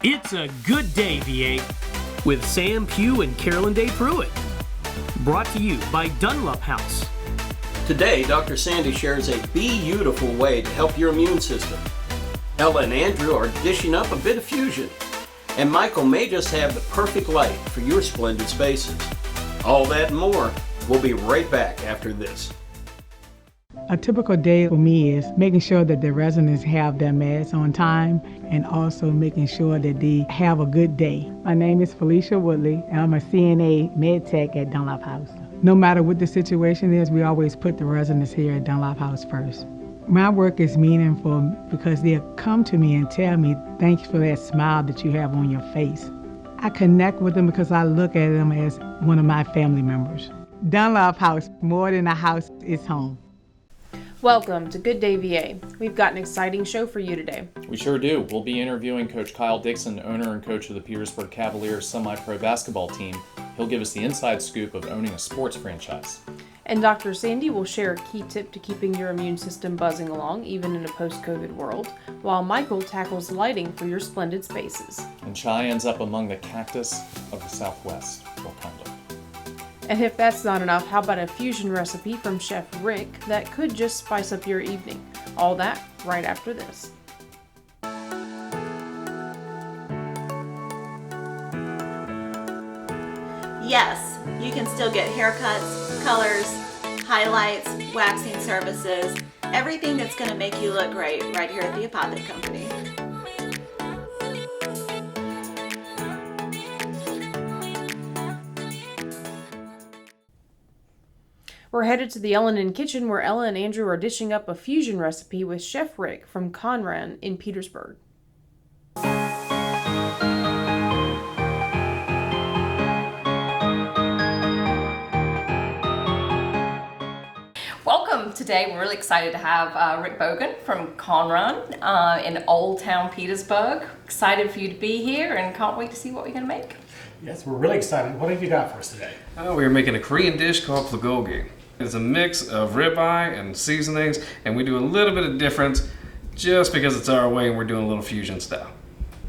It's a good day, VA, with Sam Pugh and Carolyn Day Pruitt. Brought to you by Dunlop House. Today, Dr. Sandy shares a beautiful way to help your immune system. Ella and Andrew are dishing up a bit of fusion, and Michael may just have the perfect light for your splendid spaces. All that and more. We'll be right back after this. A typical day for me is making sure that the residents have their meds on time and also making sure that they have a good day. My name is Felicia Woodley, and I'm a CNA med tech at Dunlop House. No matter what the situation is, we always put the residents here at Dunlop House first. My work is meaningful because they'll come to me and tell me, thanks for that smile that you have on your face. I connect with them because I look at them as one of my family members. Dunlop House, more than a house, it's home. Welcome to Good Day VA. We've got an exciting show for you today. We sure do. We'll be interviewing Coach Kyle Dixon, owner and coach of the Petersburg Cavaliers semi-pro basketball team. He'll give us the inside scoop of owning a sports franchise. And Dr. Sandy will share a key tip to keeping your immune system buzzing along, even in a post-COVID world, while Michael tackles lighting for your splendid spaces. And Chai ends up among the cactus of the Southwest, Wakanda. And if that's not enough, how about a fusion recipe from Chef Rick that could just spice up your evening? All that right after this. Yes, you can still get haircuts, colors, highlights, waxing services, everything that's going to make you look great right here at the Apothic Company. We're headed to the Ellen Kitchen where Ella and Andrew are dishing up a fusion recipe with Chef Rick from Conran in Petersburg. Welcome. Today we're really excited to have Rick Bogan from Conran in Old Town Petersburg. Excited for you to be here and can't wait to see what we're going to make. Yes, we're really excited. What have you got for us today? We're making a Korean dish called bulgogi. It's a mix of ribeye and seasonings, and we do a little bit of difference just because it's our way and we're doing a little fusion style.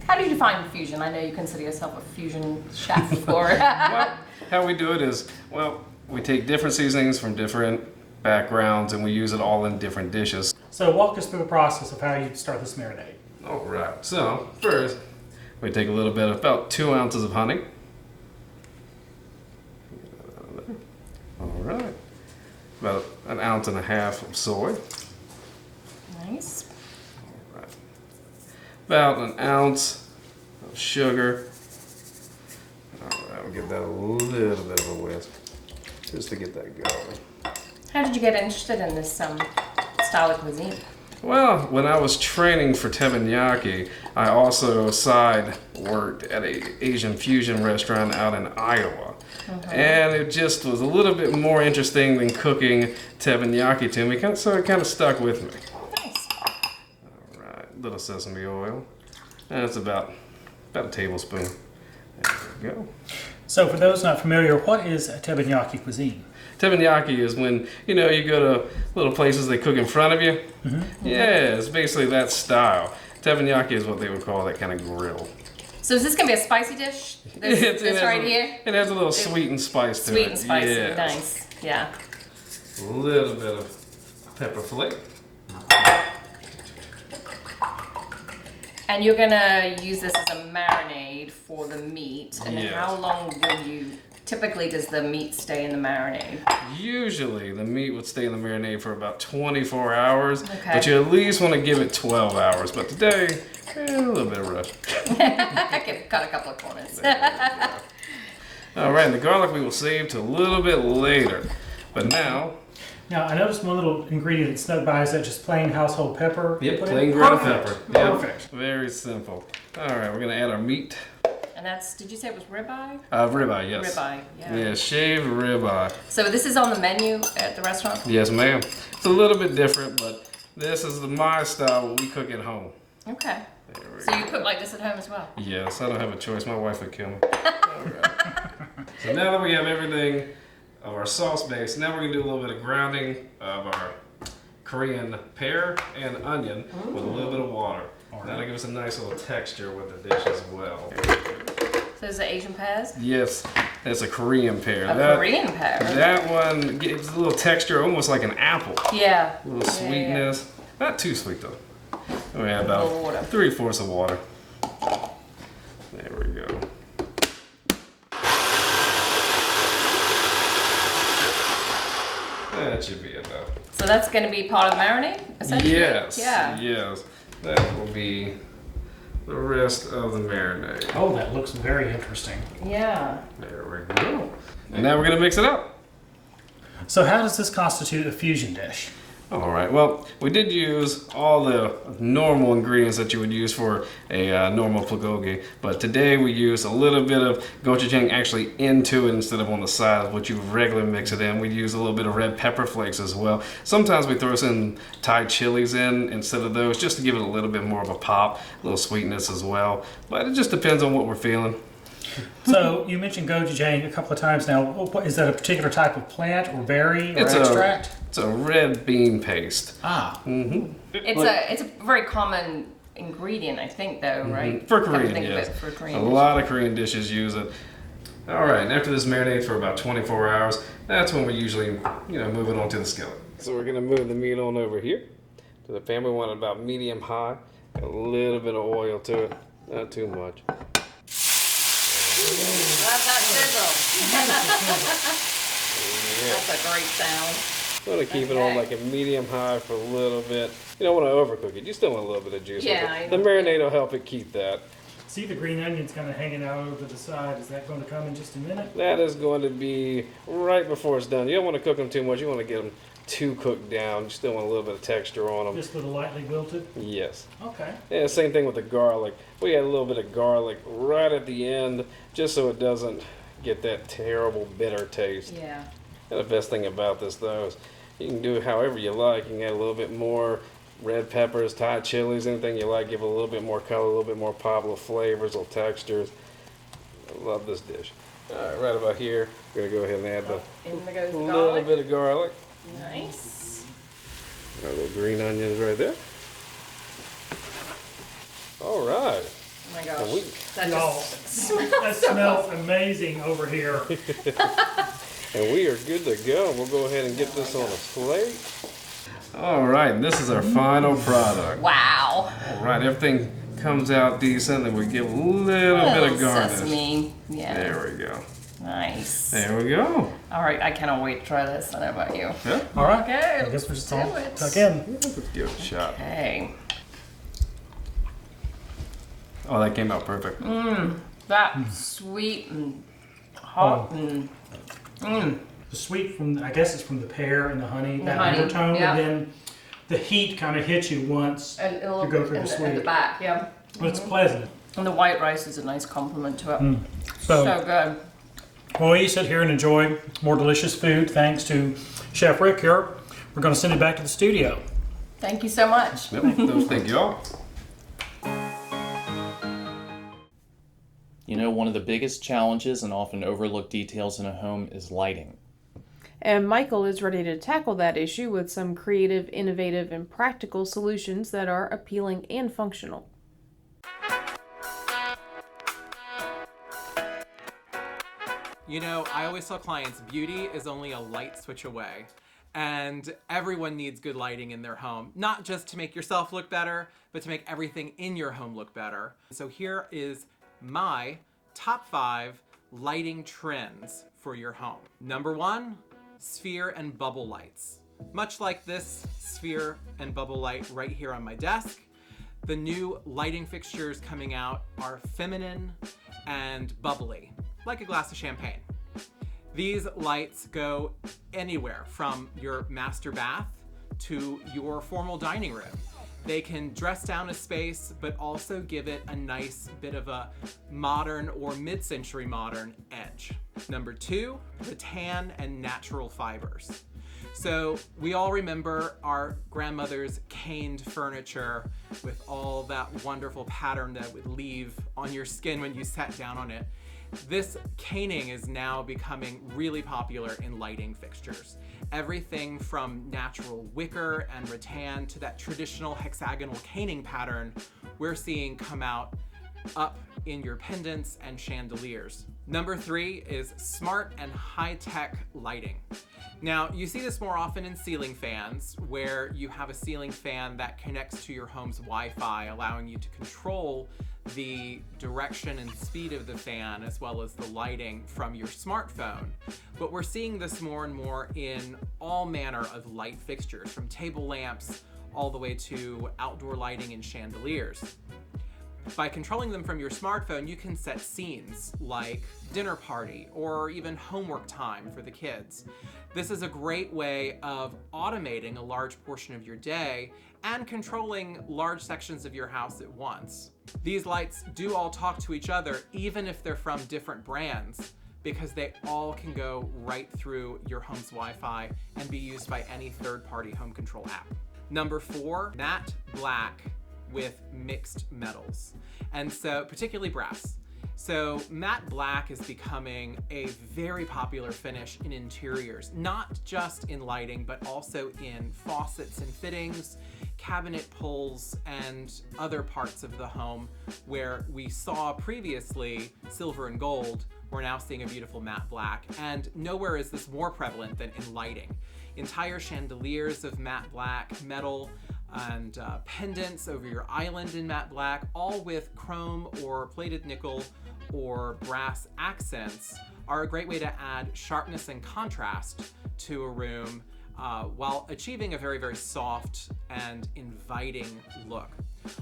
How do you define fusion? I know you consider yourself a fusion chef. Or Well, how we do it is, we take different seasonings from different backgrounds and we use it all in different dishes. So walk us through the process of how you start this marinade. All right, so first we take a little bit, about 2 ounces of honey. All right. About 1.5 ounces of soy. Nice. All right. About 1 ounce of sugar. All right, we'll give that a little bit of a whisk just to get that going. How did you get interested in this style of cuisine? Well, when I was training for teppanyaki, I also side worked at an Asian fusion restaurant out in Iowa. And it just was a little bit more interesting than cooking teppanyaki to me, so it kind of stuck with me. Nice. All right, little sesame oil. And it's about a tablespoon. There we go. So for those not familiar, what is a teppanyaki cuisine? Teppanyaki is when, you go to little places they cook in front of you. Mm-hmm. Yeah, it's basically that style. Teppanyaki is what they would call that kind of grill. So is this going to be a spicy dish? This right here? It has a little sweet and spice to it. Sweet and spicy, yes. Nice. Yeah. A little bit of pepper flake. And you're going to use this as a marinade for the meat. And Yes. how long typically does the meat stay in the marinade? Usually the meat would stay in the marinade for about 24 hours, Okay. but you at least want to give it 12 hours. But today, a little bit of rush. I could cut a couple of corners. All right, and the garlic we will save to a little bit later. But now, Now, I noticed one little ingredient that snuck by. Is that just plain household pepper? yep, Put in? plain ground Perfect. pepper. Yep, Perfect. very simple. All right, we're going to add our meat. And that's, did you say it was ribeye? Ribeye, yes. Ribeye, yeah. Yeah, shaved ribeye. So this is on the menu at the restaurant? Yes, ma'am. It's a little bit different, but this is my style, what we cook at home. Okay. There we So go. you cook like this at home as well? Yes, I don't have a choice. My wife would kill me. All right. So now that we have everything of our sauce base, now we're going to do a little bit of grounding of our Korean pear and onion with a little bit of water. That'll give us a nice little texture with the dish as well. So those are Asian pears? Yes, it's a Korean pear. A Korean pear. That one gives a little texture, almost like an apple. Yeah. A little sweetness. Not too sweet though. We add A little water. about 3/4 of water. There we go. That should be enough. So that's going to be part of the marinade, essentially? Yes. Yeah. Yes. That will be the rest of the marinade. Oh, that looks very interesting. Yeah. There we go. And now we're gonna mix it up. So how does this constitute a fusion dish? All right, well, we did use all the normal ingredients that you would use for a normal bulgogi, but today we use a little bit of gochujang actually into it instead of on the side of what you regularly mix it in. We use a little bit of red pepper flakes as well. Sometimes we throw some Thai chilies in instead of those just to give it a little bit more of a pop, a little sweetness as well, but it just depends on what we're feeling. So you mentioned gochujang a couple of times now. Is that a particular type of plant or berry or It's extract? It's a red bean paste. Ah. Mm-hmm. It's a very common ingredient, I think, though, right? For Come to Korean, think of yes. it, for Korean A dishes. lot of Korean dishes use it. All right, and after this marinates for about 24 hours, that's when we usually, move it onto the skillet. So we're gonna move the meat on over here to the pan. We want it about medium high, a little bit of oil to it, not too much. Love that sizzle. That's a great sound. I'm gonna keep it on like a medium high for a little bit. You don't want to overcook it. You still want a little bit of juice. Yeah, with it. The marinade will help it keep that. See the green onions kind of hanging out over the side. Is that going to come in just a minute? That is going to be right before it's done. You don't want to cook them too much. You want to get them too cooked down. You still want a little bit of texture on them. Just a little lightly wilted? Yes. Okay. Yeah, same thing with the garlic. We add a little bit of garlic right at the end just so it doesn't get that terrible bitter taste. Yeah. And the best thing about this though is you can do it however you like. You can add a little bit more red peppers, Thai chilies, anything you like. Give it a little bit more color, a little bit more pop, little flavors, little textures. I love this dish. All right, right about here, we're gonna go ahead and add In there goes the the little garlic. bit of garlic. Nice. Our little green onions right there. All right. Oh my gosh. And we- That Y'all, just that smells amazing over here. And we are good to go. We'll go ahead and get this on a plate. All right, and this is our final product. Wow. All right, everything comes out decent, and we give a little bit of garnish. Sesame. Yeah. There we go. Nice. There we go. All right, I cannot wait to try this. I don't know about you. Yeah, All right. Okay, I guess we're just let's all do it. tuck in. let's give it a shot. Okay. Oh, that came out perfect. That sweet and hot and The sweet from, I guess it's from the pear and the honey, that honey, undertone, yeah. and then the heat kind of hits you once a little you go through in the in the sweet. back, yeah. But it's pleasant. And the white rice is a nice compliment to it. So, So good. while we sit here and enjoy more delicious food, thanks to Chef Rick here, we're going to send it back to the studio. Thank you so much. Yep, thank you all. You know, one of the biggest challenges and often overlooked details in a home is lighting. And Michael is ready to tackle that issue with some creative, innovative, and practical solutions that are appealing and functional. You know, I always tell clients beauty is only a light switch away. And everyone needs good lighting in their home, not just to make yourself look better, but to make everything in your home look better. So here is my top 5 lighting trends for your home. Number 1, sphere and bubble lights. Much like this sphere and bubble light right here on my desk, the new lighting fixtures coming out are feminine and bubbly, like a glass of champagne. These lights go anywhere from your master bath to your formal dining room. They can dress down a space, but also give it a nice bit of a modern or mid-century modern edge. Number 2, rattan and natural fibers. So we all remember our grandmother's caned furniture with all that wonderful pattern that would leave on your skin when you sat down on it. This caning is now becoming really popular in lighting fixtures. Everything from natural wicker and rattan to that traditional hexagonal caning pattern we're seeing come out up in your pendants and chandeliers. Number 3 is smart and high-tech lighting. Now, you see this more often in ceiling fans, where you have a ceiling fan that connects to your home's Wi-Fi, allowing you to control the direction and speed of the fan as well as the lighting from your smartphone. But we're seeing this more and more in all manner of light fixtures, from table lamps all the way to outdoor lighting and chandeliers. By controlling them from your smartphone, you can set scenes like dinner party or even homework time for the kids. This is a great way of automating a large portion of your day and controlling large sections of your house at once. These lights do all talk to each other, even if they're from different brands, because they all can go right through your home's Wi-Fi and be used by any third-party home control app. Number 4, matte black with mixed metals, and so particularly brass. So matte black is becoming a very popular finish in interiors, not just in lighting, but also in faucets and fittings, cabinet pulls, and other parts of the home where we saw previously silver and gold. We're now seeing a beautiful matte black, and nowhere is this more prevalent than in lighting. Entire chandeliers of matte black metal, and pendants over your island in matte black, all with chrome or plated nickel or brass accents, are a great way to add sharpness and contrast to a room while achieving a very, very soft and inviting look.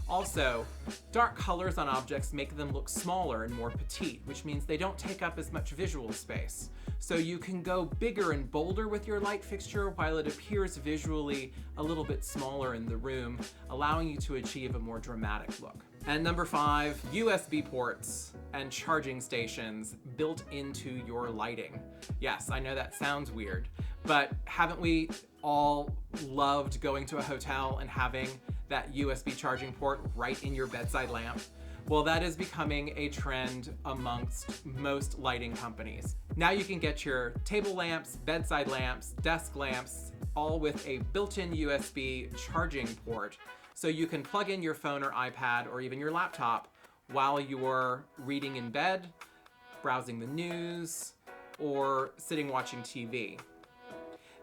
Also, dark colors on objects make them look smaller and more petite, which means they don't take up as much visual space. So you can go bigger and bolder with your light fixture while it appears visually a little bit smaller in the room, allowing you to achieve a more dramatic look. And number 5, USB ports and charging stations built into your lighting. Yes, I know that sounds weird, but haven't we all loved going to a hotel and having that USB charging port right in your bedside lamp? Well, that is becoming a trend amongst most lighting companies. Now you can get your table lamps, bedside lamps, desk lamps, all with a built-in USB charging port, so you can plug in your phone or iPad or even your laptop while you're reading in bed, browsing the news, or sitting watching TV.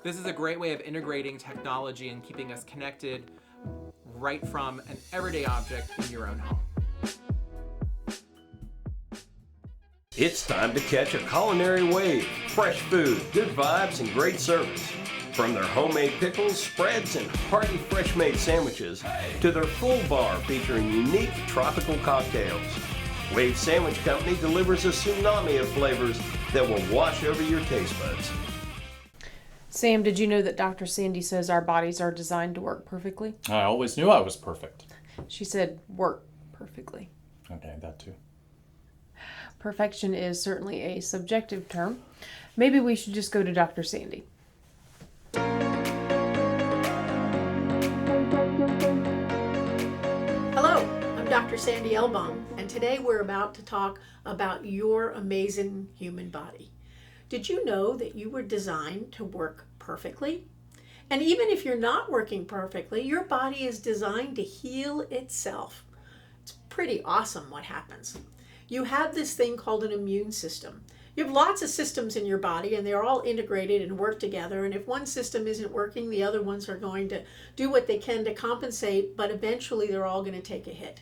This is a great way of integrating technology and keeping us connected right from an everyday object in your own home. It's time to catch a culinary wave. Fresh food, good vibes, and great service. From their homemade pickles, spreads, and hearty fresh-made sandwiches to their full bar featuring unique tropical cocktails. Wave Sandwich Company delivers a tsunami of flavors that will wash over your taste buds. Sam, did you know that Dr. Sandy says our bodies are designed to work perfectly? I always knew I was perfect. She said work perfectly. Okay, that too. Perfection is certainly a subjective term. Maybe we should just go to Dr. Sandy. Hello, I'm Dr. Sandy Elbaum, and today we're about to talk about your amazing human body. Did you know that you were designed to work perfectly? And even if you're not working perfectly, your body is designed to heal itself. It's pretty awesome what happens. You have this thing called an immune system. You have lots of systems in your body, and they're all integrated and work together. And if one system isn't working, the other ones are going to do what they can to compensate, but eventually they're all going to take a hit.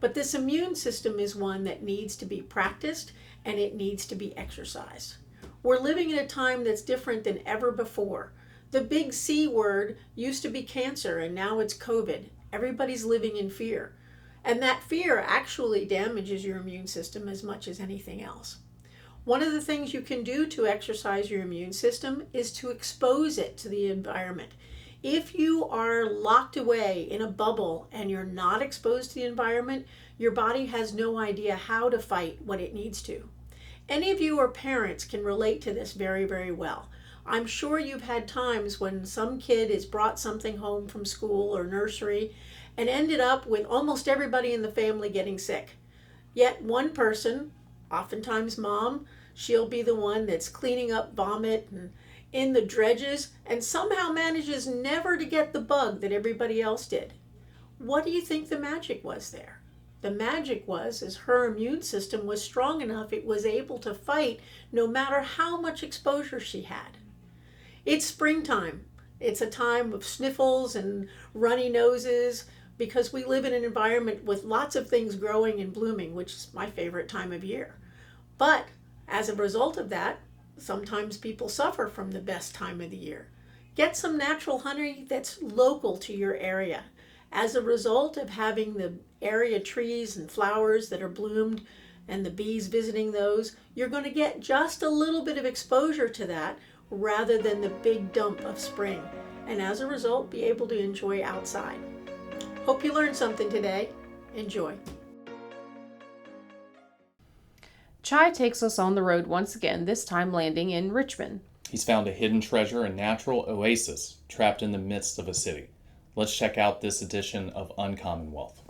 But this immune system is one that needs to be practiced, and it needs to be exercised. We're living in a time that's different than ever before. The big C word used to be cancer, and now it's COVID. Everybody's living in fear. And that fear actually damages your immune system as much as anything else. One of the things you can do to exercise your immune system is to expose it to the environment. If you are locked away in a bubble and you're not exposed to the environment, your body has no idea how to fight what it needs to. Any of you or parents can relate to this very, very well. I'm sure you've had times when some kid has brought something home from school or nursery and ended up with almost everybody in the family getting sick. Yet one person, oftentimes mom, she'll be the one that's cleaning up vomit and in the dredges and somehow manages never to get the bug that everybody else did. What do you think the magic was there? The magic was, is her immune system was strong enough it was able to fight no matter how much exposure she had. It's springtime. It's a time of sniffles and runny noses because we live in an environment with lots of things growing and blooming, which is my favorite time of year. But as a result of that, sometimes people suffer from the best time of the year. Get some natural honey that's local to your area. As a result of having the area trees and flowers that are bloomed and the bees visiting those, you're going to get just a little bit of exposure to that rather than the big dump of spring. And as a result, be able to enjoy outside. Hope you learned something today. Enjoy. Chai takes us on the road once again, this time landing in Richmond. He's found a hidden treasure and natural oasis trapped in the midst of a city. Let's check out this edition of Uncommon Wealth.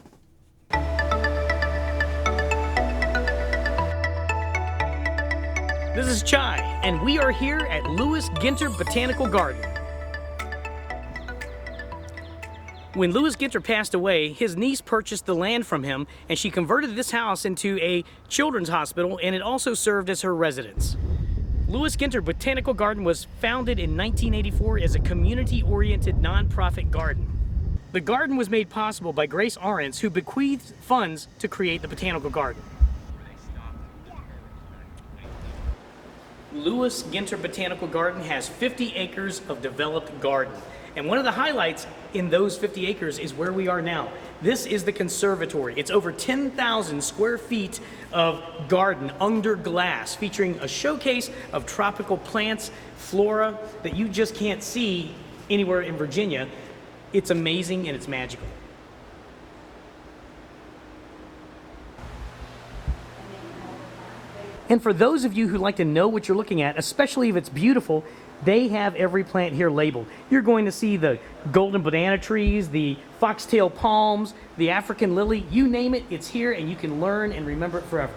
This is Chai, and we are here at Lewis Ginter Botanical Garden. When Lewis Ginter passed away, his niece purchased the land from him, and she converted this house into a children's hospital, and it also served as her residence. Lewis Ginter Botanical Garden was founded in 1984 as a community-oriented nonprofit garden. The garden was made possible by Grace Arentz, who bequeathed funds to create the botanical garden. Lewis Ginter Botanical Garden has 50 acres of developed garden. And one of the highlights in those 50 acres is where we are now. This is the conservatory. It's over 10,000 square feet of garden under glass, featuring a showcase of tropical plants, flora that you just can't see anywhere in Virginia. It's amazing and it's magical. And for those of you who like to know what you're looking at, especially if it's beautiful, they have every plant here labeled. You're going to see the golden banana trees, the foxtail palms, the African lily, you name it, it's here, and you can learn and remember it forever.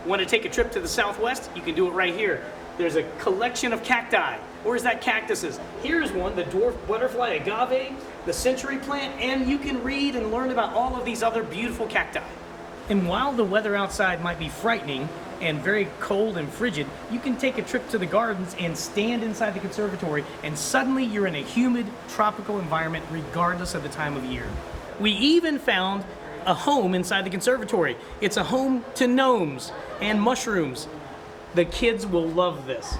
Want to take a trip to the Southwest? You can do it right here. There's a collection of cacti. Where's that cactuses? Here's one, the dwarf butterfly agave, the century plant, and you can read and learn about all of these other beautiful cacti. And while the weather outside might be frightening and very cold and frigid, you can take a trip to the gardens and stand inside the conservatory, and suddenly you're in a humid, tropical environment regardless of the time of year. We even found a home inside the conservatory. It's a home to gnomes and mushrooms. The kids will love this.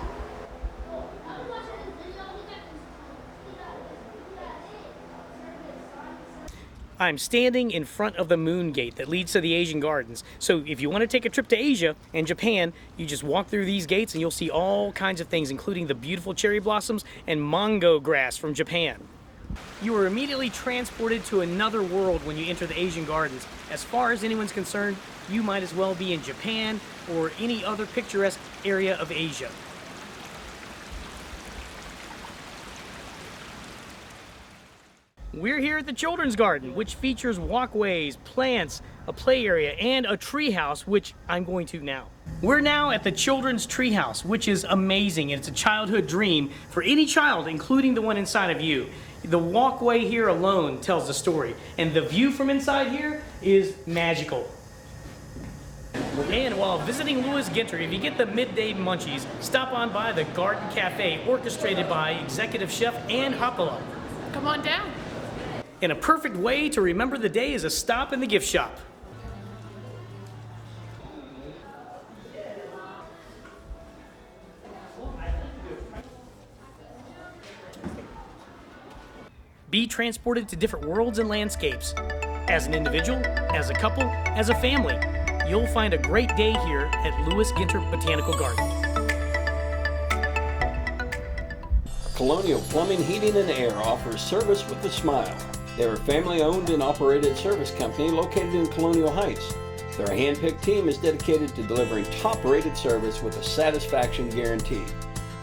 I'm standing in front of the moon gate that leads to the Asian gardens. So if you want to take a trip to Asia and Japan, you just walk through these gates and you'll see all kinds of things, including the beautiful cherry blossoms and mango grass from Japan. You are immediately transported to another world when you enter the Asian gardens. As far as anyone's concerned, you might as well be in Japan or any other picturesque area of Asia. We're here at the Children's Garden, which features walkways, plants, a play area, and a treehouse, which I'm going to now. We're now at the Children's Treehouse, which is amazing, and it's a childhood dream for any child, including the one inside of you. The walkway here alone tells the story, and the view from inside here is magical. And while visiting Lewis Ginter, if you get the midday munchies, stop on by the Garden Cafe, orchestrated by Executive Chef Ann Hoppala. Come on down. And a perfect way to remember the day is a stop in the gift shop. Be transported to different worlds and landscapes. As an individual, as a couple, as a family, you'll find a great day here at Lewis Ginter Botanical Garden. Colonial Plumbing, Heating, and Air offers service with a smile. They're a family-owned and operated service company located in Colonial Heights. Their hand-picked team is dedicated to delivering top-rated service with a satisfaction guarantee.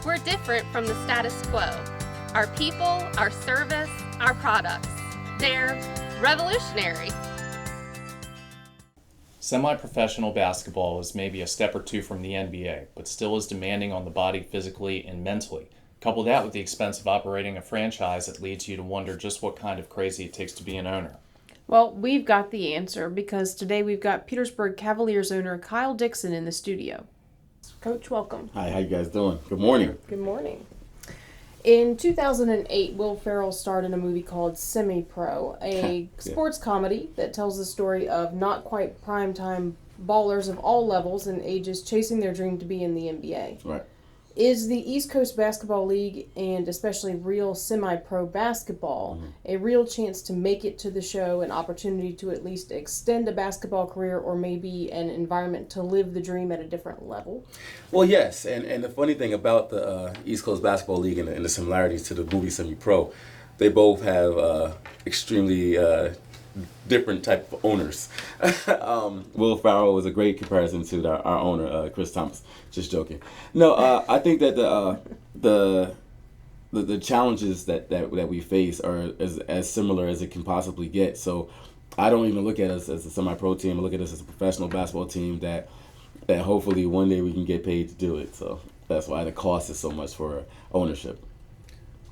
We're different from the status quo. Our people, our service, our products. They're revolutionary. Semi-professional basketball is maybe a step or two from the NBA, but still is demanding on the body physically and mentally. Couple that with the expense of operating a franchise, it leads you to wonder just what kind of crazy it takes to be an owner. Well, we've got the answer because today we've got Petersburg Cavaliers owner Kyle Dixon in the studio. Coach, welcome. Hi, how you guys doing? Good morning. Good morning. In 2008, Will Ferrell starred in a movie called Semi-Pro, a sports comedy that tells the story of not quite primetime ballers of all levels and ages chasing their dream to be in the NBA. Right. Is the East Coast Basketball League, and especially real semi-pro basketball, a real chance to make it to the show, an opportunity to at least extend a basketball career, or maybe an environment to live the dream at a different level? Well, yes, and the funny thing about the East Coast Basketball League and the similarities to the movie Semi-Pro, they both have extremely different type of owners. Will Ferrell was a great comparison to our owner, Chris Thomas. Just joking. No, I think that the challenges that we face are as similar as it can possibly get. So I don't even look at us as a semi-pro team. I look at us as a professional basketball team that hopefully one day we can get paid to do it. So that's why the cost is so much for ownership.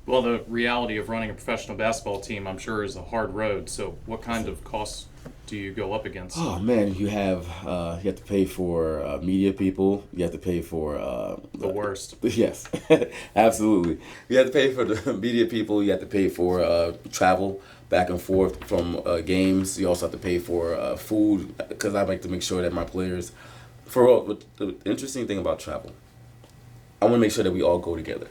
Well, the reality of running a professional basketball team, I'm sure, is a hard road. So what kind of costs do you go up against? Oh man, you have to pay for media people. You have to pay for the worst. Yes, absolutely. You have to pay for the media people. You have to pay for travel back and forth from games. You also have to pay for food, because I like to make sure that my players. The interesting thing about travel, I want to make sure that we all go together,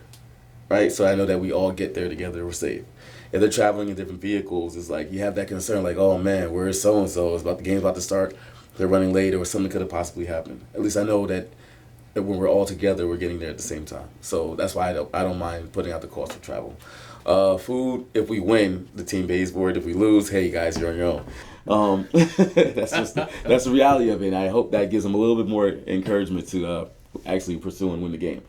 right? So I know that we all get there together. We're safe. If they're traveling in different vehicles, it's like you have that concern, like, oh man, where is so and so? It's about the game's about to start. They're running late, or something could have possibly happened. At least I know that when we're all together, we're getting there at the same time. So that's why I don't mind putting out the cost of travel. Food, if we win, the team pays for it. If we lose, hey guys, you're on your own. That's the reality of it. And I hope that gives them a little bit more encouragement to actually pursue and win the game.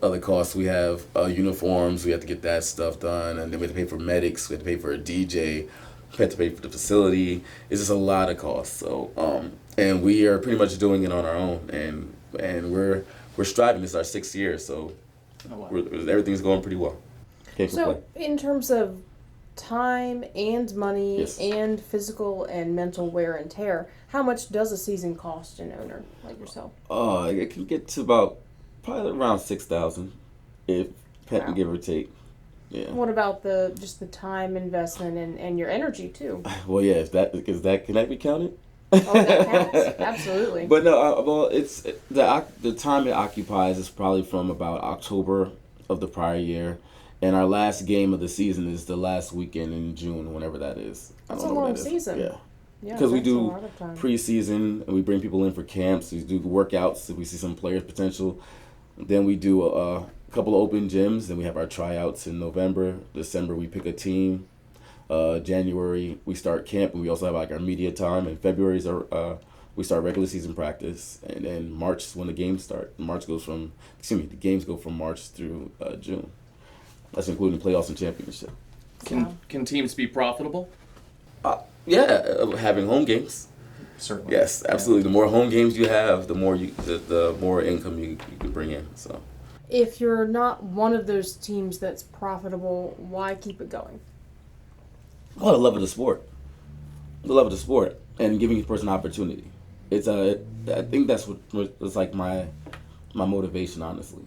Other costs, we have uniforms, we have to get that stuff done, and then we have to pay for medics, we have to pay for a DJ, we have to pay for the facility. It's just a lot of costs. So, and we are pretty much doing it on our own, and we're striving. This is our 6th year, so everything's going pretty well. Can't complain. So, in terms of time and money and physical and mental wear and tear, how much does a season cost an owner like yourself? It can get to about probably around $6,000, if give or take. Yeah. What about just the time investment and your energy too? Well, yeah, can that be counted? Oh, that counts. Absolutely. But no, well, it's the time it occupies is probably from about October of the prior year, and our last game of the season is the last weekend in June, whenever that is. That's a long season. Yeah. Because we do preseason, and we bring people in for camps. We do workouts if we see some players' potential. Then we do a couple of open gyms. Then we have our tryouts in November. December, we pick a team. January, we start camp, and we also have like our media time. And February is we start regular season practice. And then March is when the games start. The games go from March through June. That's including playoffs and championship. Can teams be profitable? Having home games. Certainly. Yes, absolutely. The more home games you have, the more income you can bring in. So, if you're not one of those teams that's profitable, why keep it going? Oh, the love of the sport. The love of the sport and giving a person an opportunity. I think that's it's like my motivation, honestly,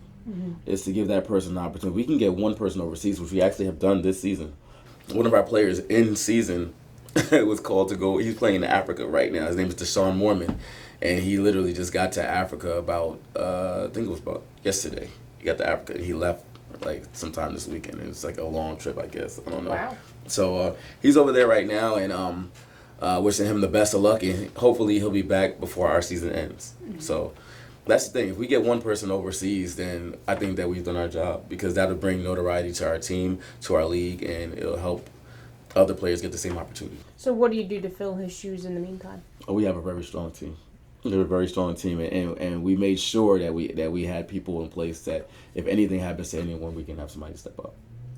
is to give that person an opportunity. We can get one person overseas, which we actually have done this season. One of our players in season was called to go. He's playing in Africa right now. His name is Deshaun Mormon, and he literally just got to Africa about I think it was about yesterday. He got to Africa and he left like sometime this weekend. It was like a long trip, I guess. I don't know. Wow. So he's over there right now, and wishing him the best of luck, and hopefully he'll be back before our season ends. So that's the thing. If we get one person overseas, then I think that we've done our job, because that'll bring notoriety to our team, to our league, and it'll help other players get the same opportunity. So what do you do to fill his shoes in the meantime? We have a very strong team. They're a very strong team, and we made sure that we had people in place that if anything happens to anyone, we can have somebody step up.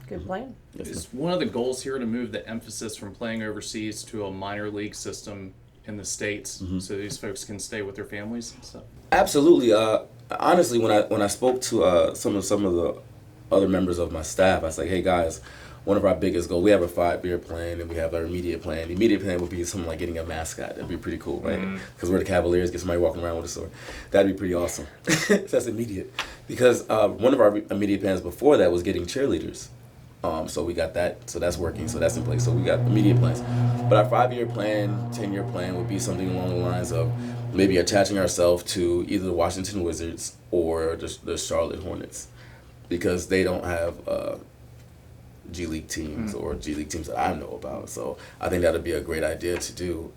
Good plan. Yes, Is one of the goals here to move the emphasis from playing overseas to a minor league system in the States, so these folks can stay with their families and stuff? Absolutely. Honestly, when I spoke to some of the other members of my staff. I was like, hey guys, one of our biggest goals, we have a 5-year plan and we have our immediate plan. The immediate plan would be something like getting a mascot. That'd be pretty cool, right? Because we're the Cavaliers, get somebody walking around with a sword. That'd be pretty awesome. That's immediate. Because one of our immediate plans before that was getting cheerleaders. So we got that, so that's working, so that's in place. So we got immediate plans. But our 5-year plan, 10-year plan would be something along the lines of maybe attaching ourselves to either the Washington Wizards or the Charlotte Hornets, because they don't have G League teams or G League teams that I know about. So I think that would be a great idea to do.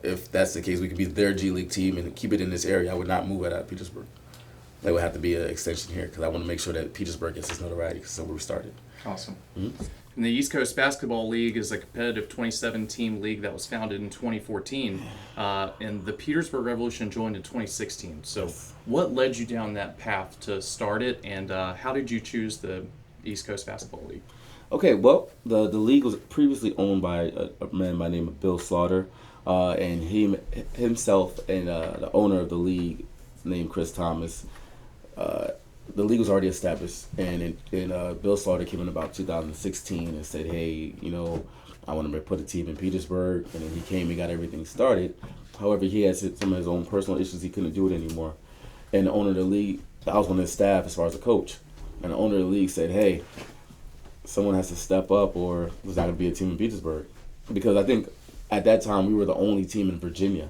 If that's the case, we could be their G League team and keep it in this area. I would not move it out of Petersburg. There would have to be an extension here because I want to make sure that Petersburg gets its notoriety because that's where we started. Awesome. And the East Coast Basketball League is a competitive 27-team league that was founded in 2014, and the Petersburg Revolution joined in 2016. So what led you down that path to start it, and how did you choose the East Coast Basketball League? Okay, well, the league was previously owned by a man by the name of Bill Slaughter, and himself and the owner of the league named Chris Thomas. The league was already established, and Bill Slaughter came in about 2016 and said, hey, I want to put a team in Petersburg, and then he came and got everything started. However, he had some of his own personal issues. He couldn't do it anymore. And the owner of the league, I was on his staff as far as a coach, and the owner of the league said, hey, someone has to step up or there's not going to be a team in Petersburg. Because I think at that time we were the only team in Virginia.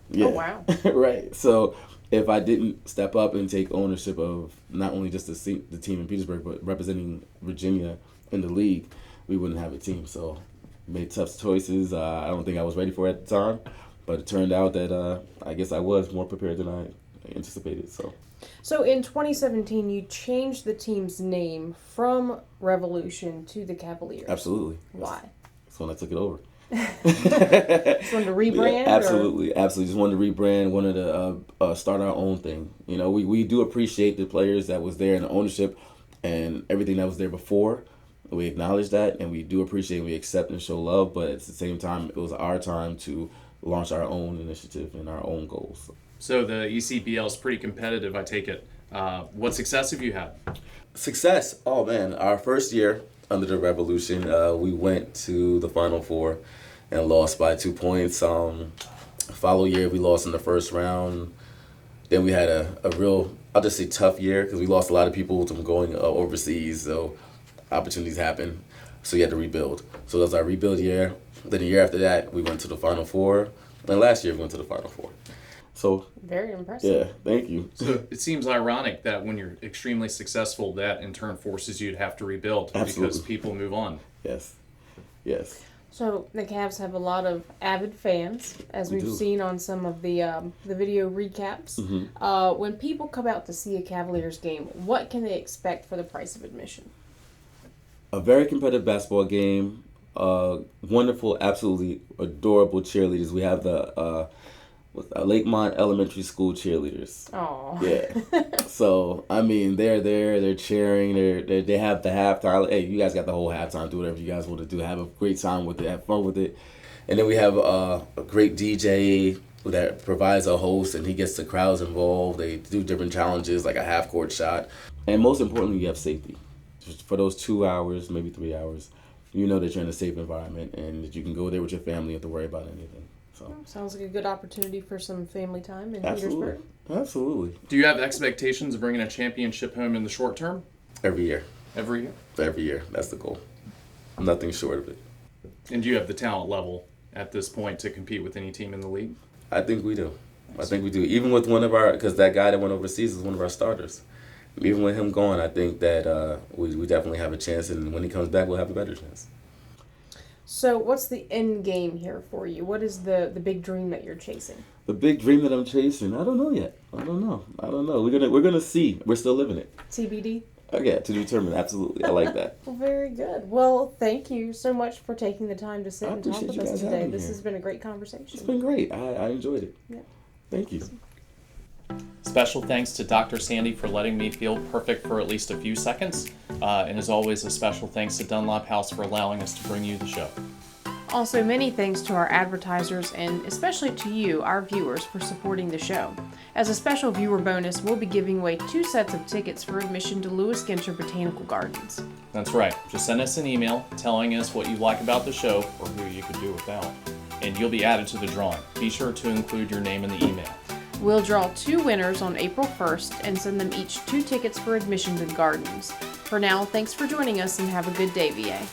Yeah. Oh, wow. Right. So if I didn't step up and take ownership of not only just the team in Petersburg, but representing Virginia in the league, we wouldn't have a team. So made tough choices. I don't think I was ready for it at the time, but it turned out that I guess I was more prepared than I anticipated. So in 2017, you changed the team's name from Revolution to the Cavaliers. Absolutely. Why? That's when I took it over. Just wanted to rebrand? Yeah, absolutely. Just wanted to rebrand, wanted to start our own thing. We do appreciate the players that was there and the ownership and everything that was there before. We acknowledge that, and we do appreciate and we accept and show love, but at the same time, it was our time to launch our own initiative and our own goals. So the ECBL is pretty competitive, I take it. What success have you had? Success? Oh, man. Our first year under the Revolution, we went to the Final Four and lost by 2 points. Follow year, we lost in the first round. Then we had a real, I'll just say tough year because we lost a lot of people from going overseas, so opportunities happen. So you had to rebuild. So that was our rebuild year. Then the year after that, we went to the Final Four. And last year, we went to the Final Four. So very impressive. Yeah, thank you. So it seems ironic that when you're extremely successful, that in turn forces you to have to rebuild. Absolutely. Because people move on. Yes. So the Cavs have a lot of avid fans, as we've seen on some of the video recaps. Mm-hmm. When people come out to see a Cavaliers game, what can they expect for the price of admission? A very competitive basketball game. Wonderful, absolutely adorable cheerleaders. We have the Lakemont Elementary School cheerleaders. Oh. Yeah. So I mean, they're there, they're cheering, they have the halftime. Hey, you guys got the whole halftime. Do whatever you guys want to do. Have a great time with it. Have fun with it. And then we have a great DJ that provides a host, and he gets the crowds involved. They do different challenges like a half-court shot, and most importantly, you have safety. Just for those 2 hours, maybe 3 hours, you know that you're in a safe environment and that you can go there with your family and have to worry about anything. So sounds like a good opportunity for some family time in Absolutely. Petersburg. Absolutely. Do you have expectations of bringing a championship home in the short term? Every year. Every year? Every year. That's the goal. Nothing short of it. And do you have the talent level at this point to compete with any team in the league? I think we do. I think we do. Even with one of our, because that guy that went overseas is one of our starters. Even with him gone, I think that we definitely have a chance, and when he comes back, we'll have a better chance. So what's the end game here for you? What is the big dream that you're chasing? The big dream that I'm chasing? I don't know yet. I don't know. We're gonna see. We're still living it. TBD? Okay, to determine. Absolutely. I like that. Well, very good. Well, thank you so much for taking the time to sit and talk with us today. This has been a great conversation. It's been great. I enjoyed it. Yeah. Thank you. Special thanks to Dr. Sandy for letting me feel perfect for at least a few seconds. And as always, a special thanks to Dunlop House for allowing us to bring you the show. Also, many thanks to our advertisers and especially to you, our viewers, for supporting the show. As a special viewer bonus, we'll be giving away 2 sets of tickets for admission to Lewis Ginter Botanical Gardens. That's right. Just send us an email telling us what you like about the show or who you could do without, and you'll be added to the drawing. Be sure to include your name in the email. We'll draw 2 winners on April 1st and send them each 2 tickets for admission to the gardens. For now, thanks for joining us and have a good day, VA.